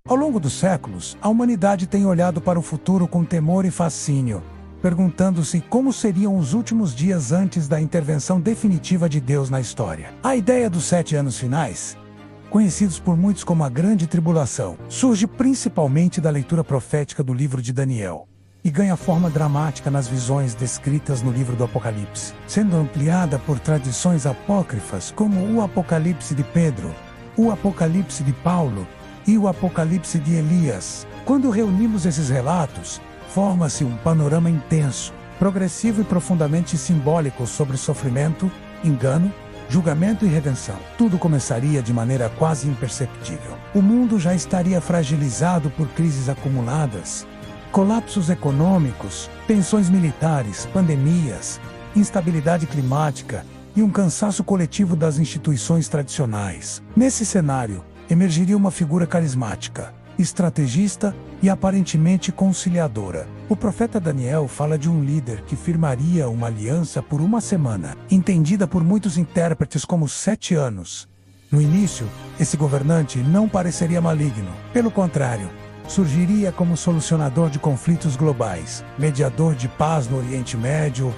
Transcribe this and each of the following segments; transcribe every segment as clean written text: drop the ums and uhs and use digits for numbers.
Ao longo dos séculos, a humanidade tem olhado para o futuro com temor e fascínio, perguntando-se como seriam os últimos dias antes da intervenção definitiva de Deus na história. A ideia dos 7 anos finais, conhecidos por muitos como a Grande Tribulação, surge principalmente da leitura profética do livro de Daniel, e ganha forma dramática nas visões descritas no livro do Apocalipse, sendo ampliada por tradições apócrifas como o Apocalipse de Pedro, o Apocalipse de Paulo e o Apocalipse de Elias. Quando reunimos esses relatos, forma-se um panorama intenso, progressivo e profundamente simbólico sobre sofrimento, engano, julgamento e redenção. Tudo começaria de maneira quase imperceptível. O mundo já estaria fragilizado por crises acumuladas, colapsos econômicos, tensões militares, pandemias, instabilidade climática e um cansaço coletivo das instituições tradicionais. Nesse cenário, emergiria uma figura carismática, estrategista e aparentemente conciliadora. O profeta Daniel fala de um líder que firmaria uma aliança por uma semana, entendida por muitos intérpretes como 7 anos. No início, esse governante não pareceria maligno. Pelo contrário, surgiria como solucionador de conflitos globais, mediador de paz no Oriente Médio,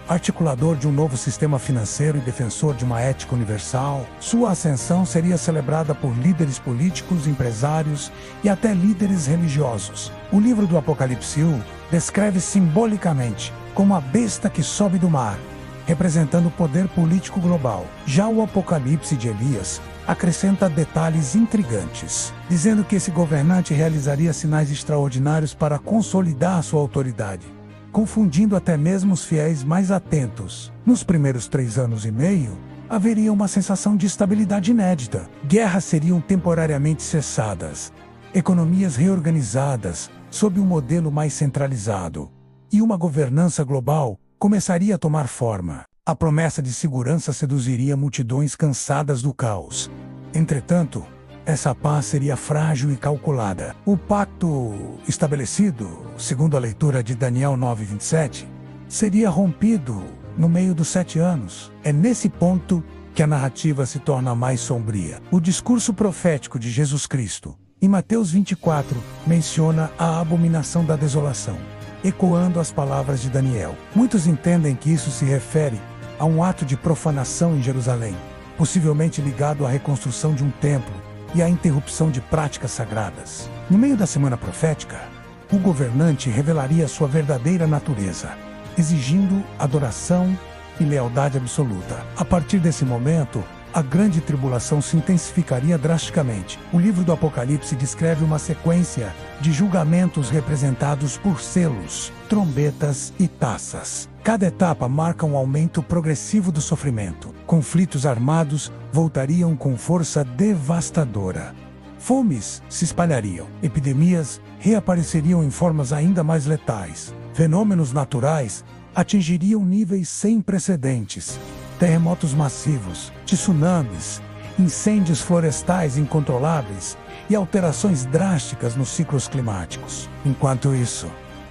articulador de um novo sistema financeiro e defensor de uma ética universal. Sua ascensão seria celebrada por líderes políticos, empresários e até líderes religiosos. O livro do Apocalipse descreve simbolicamente como a besta que sobe do mar, representando o poder político global. Já o Apocalipse de Elias acrescenta detalhes intrigantes, dizendo que esse governante realizaria sinais extraordinários para consolidar sua autoridade, confundindo até mesmo os fiéis mais atentos. Nos primeiros 3 anos e meio, haveria uma sensação de estabilidade inédita. Guerras seriam temporariamente cessadas, economias reorganizadas sob um modelo mais centralizado, e uma governança global começaria a tomar forma. A promessa de segurança seduziria multidões cansadas do caos. Entretanto, essa paz seria frágil e calculada. O pacto estabelecido, segundo a leitura de Daniel 9:27, seria rompido no meio dos 7 anos. É nesse ponto que a narrativa se torna mais sombria. O discurso profético de Jesus Cristo, em Mateus 24, menciona a abominação da desolação, ecoando as palavras de Daniel. Muitos entendem que isso se refere a um ato de profanação em Jerusalém, possivelmente ligado à reconstrução de um templo e à interrupção de práticas sagradas. No meio da semana profética, o governante revelaria sua verdadeira natureza, exigindo adoração e lealdade absoluta. A partir desse momento, a grande tribulação se intensificaria drasticamente. O livro do Apocalipse descreve uma sequência de julgamentos representados por selos, trombetas e taças. Cada etapa marca um aumento progressivo do sofrimento. Conflitos armados voltariam com força devastadora. Fomes se espalhariam. Epidemias reapareceriam em formas ainda mais letais. Fenômenos naturais atingiriam níveis sem precedentes. Terremotos massivos, tsunamis, incêndios florestais incontroláveis e alterações drásticas nos ciclos climáticos. Enquanto isso,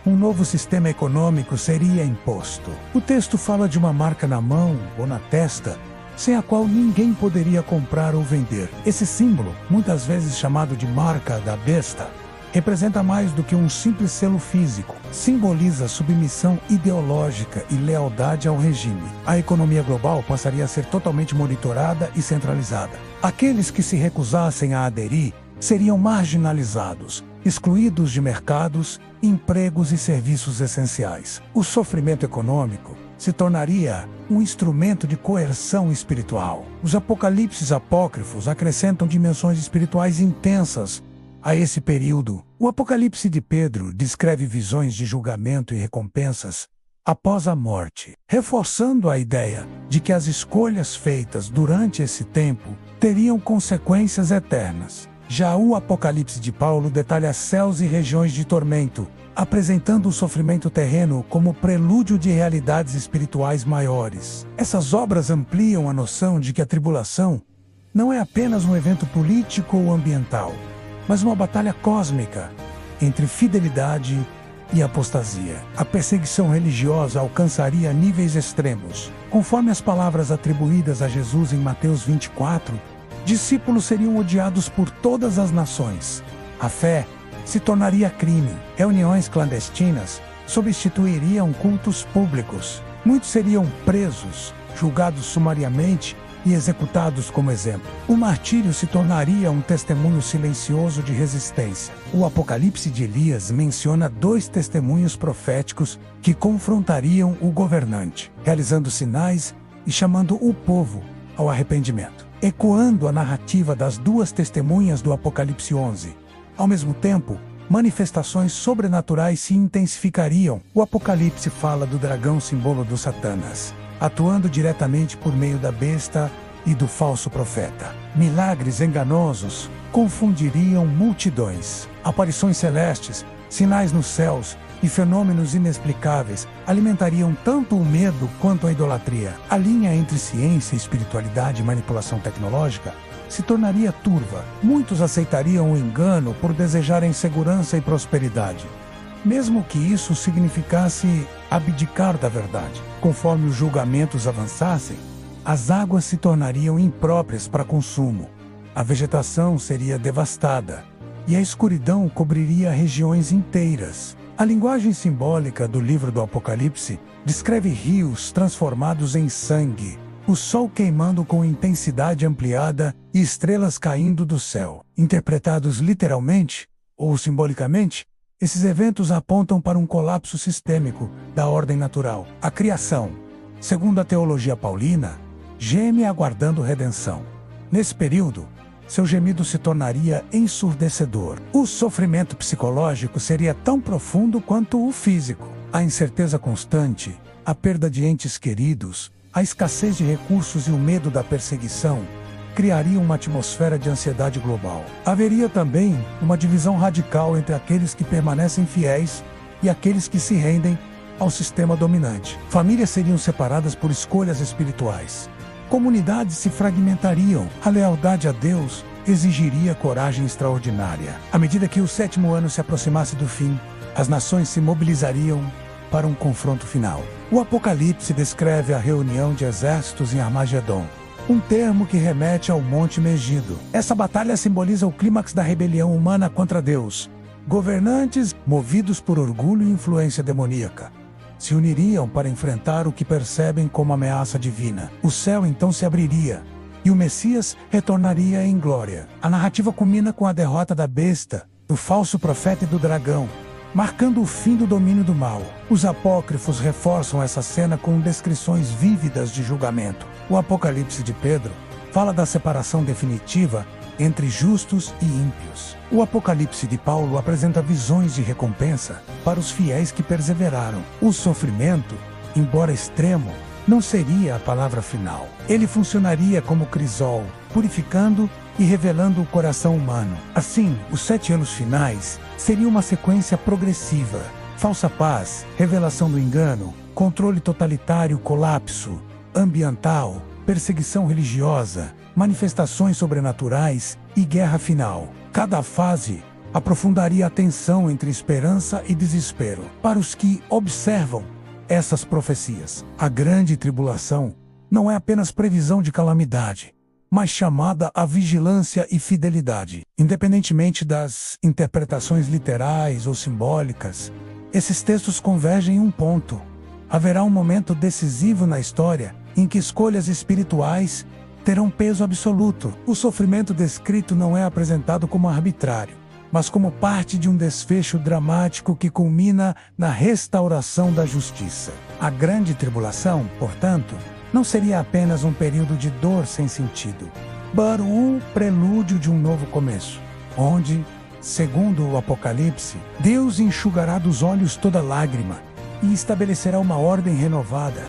um novo sistema econômico seria imposto. O texto fala de uma marca na mão ou na testa, sem a qual ninguém poderia comprar ou vender. Esse símbolo, muitas vezes chamado de marca da besta, representa mais do que um simples selo físico. Simboliza submissão ideológica e lealdade ao regime. A economia global passaria a ser totalmente monitorada e centralizada. Aqueles que se recusassem a aderir seriam marginalizados, excluídos de mercados, empregos e serviços essenciais. O sofrimento econômico se tornaria um instrumento de coerção espiritual. Os apocalipses apócrifos acrescentam dimensões espirituais intensas a esse período. O Apocalipse de Pedro descreve visões de julgamento e recompensas após a morte, reforçando a ideia de que as escolhas feitas durante esse tempo teriam consequências eternas. Já o Apocalipse de Paulo detalha céus e regiões de tormento, apresentando o sofrimento terreno como prelúdio de realidades espirituais maiores. Essas obras ampliam a noção de que a tribulação não é apenas um evento político ou ambiental, mas uma batalha cósmica entre fidelidade e apostasia. A perseguição religiosa alcançaria níveis extremos. Conforme as palavras atribuídas a Jesus em Mateus 24, discípulos seriam odiados por todas as nações, A fé se tornaria crime. Reuniões clandestinas substituiriam cultos públicos. Muitos seriam presos, julgados sumariamente e executados como exemplo. O martírio se tornaria um testemunho silencioso de resistência. O Apocalipse de Elias menciona 2 testemunhos proféticos que confrontariam o governante, realizando sinais e chamando o povo ao arrependimento, ecoando a narrativa das 2 testemunhas do Apocalipse 11. Ao mesmo tempo, manifestações sobrenaturais se intensificariam. O Apocalipse fala do dragão, símbolo do Satanás, atuando diretamente por meio da besta e do falso profeta. Milagres enganosos confundiriam multidões. Aparições celestes, sinais nos céus e fenômenos inexplicáveis alimentariam tanto o medo quanto a idolatria. A linha entre ciência, espiritualidade e manipulação tecnológica se tornaria turva. Muitos aceitariam o engano por desejarem segurança e prosperidade, mesmo que isso significasse abdicar da verdade. Conforme os julgamentos avançassem, as águas se tornariam impróprias para consumo, a vegetação seria devastada e a escuridão cobriria regiões inteiras. A linguagem simbólica do livro do Apocalipse descreve rios transformados em sangue, o sol queimando com intensidade ampliada e estrelas caindo do céu. Interpretados literalmente ou simbolicamente, esses eventos apontam para um colapso sistêmico da ordem natural. A criação, segundo a teologia paulina, geme aguardando redenção. Nesse período, seu gemido se tornaria ensurdecedor. O sofrimento psicológico seria tão profundo quanto o físico. A incerteza constante, a perda de entes queridos, a escassez de recursos e o medo da perseguição criariam uma atmosfera de ansiedade global. Haveria também uma divisão radical entre aqueles que permanecem fiéis e aqueles que se rendem ao sistema dominante. Famílias seriam separadas por escolhas espirituais. Comunidades se fragmentariam. A lealdade a Deus exigiria coragem extraordinária. À medida que o 7º ano se aproximasse do fim, as nações se mobilizariam para um confronto final. O Apocalipse descreve a reunião de exércitos em Armagedon, um termo que remete ao Monte Megido. Essa batalha simboliza o clímax da rebelião humana contra Deus. Governantes, movidos por orgulho e influência demoníaca, se uniriam para enfrentar o que percebem como ameaça divina. O céu então se abriria, e o Messias retornaria em glória. A narrativa culmina com a derrota da besta, do falso profeta e do dragão, marcando o fim do domínio do mal. Os apócrifos reforçam essa cena com descrições vívidas de julgamento. O Apocalipse de Pedro fala da separação definitiva entre justos e ímpios. O Apocalipse de Paulo apresenta visões de recompensa para os fiéis que perseveraram. O sofrimento, embora extremo, não seria a palavra final. Ele funcionaria como crisol, purificando e revelando o coração humano. Assim, os 7 anos finais seriam uma sequência progressiva: falsa paz, revelação do engano, controle totalitário, colapso ambiental, perseguição religiosa, manifestações sobrenaturais e guerra final. Cada fase aprofundaria a tensão entre esperança e desespero. Para os que observam essas profecias, a grande tribulação não é apenas previsão de calamidade, mas chamada à vigilância e fidelidade. Independentemente das interpretações literais ou simbólicas, esses textos convergem em um ponto: haverá um momento decisivo na história em que escolhas espirituais terão peso absoluto. O sofrimento descrito não é apresentado como arbitrário, mas como parte de um desfecho dramático que culmina na restauração da justiça. A grande tribulação, portanto, não seria apenas um período de dor sem sentido, mas um prelúdio de um novo começo, onde, segundo o Apocalipse, Deus enxugará dos olhos toda lágrima e estabelecerá uma ordem renovada.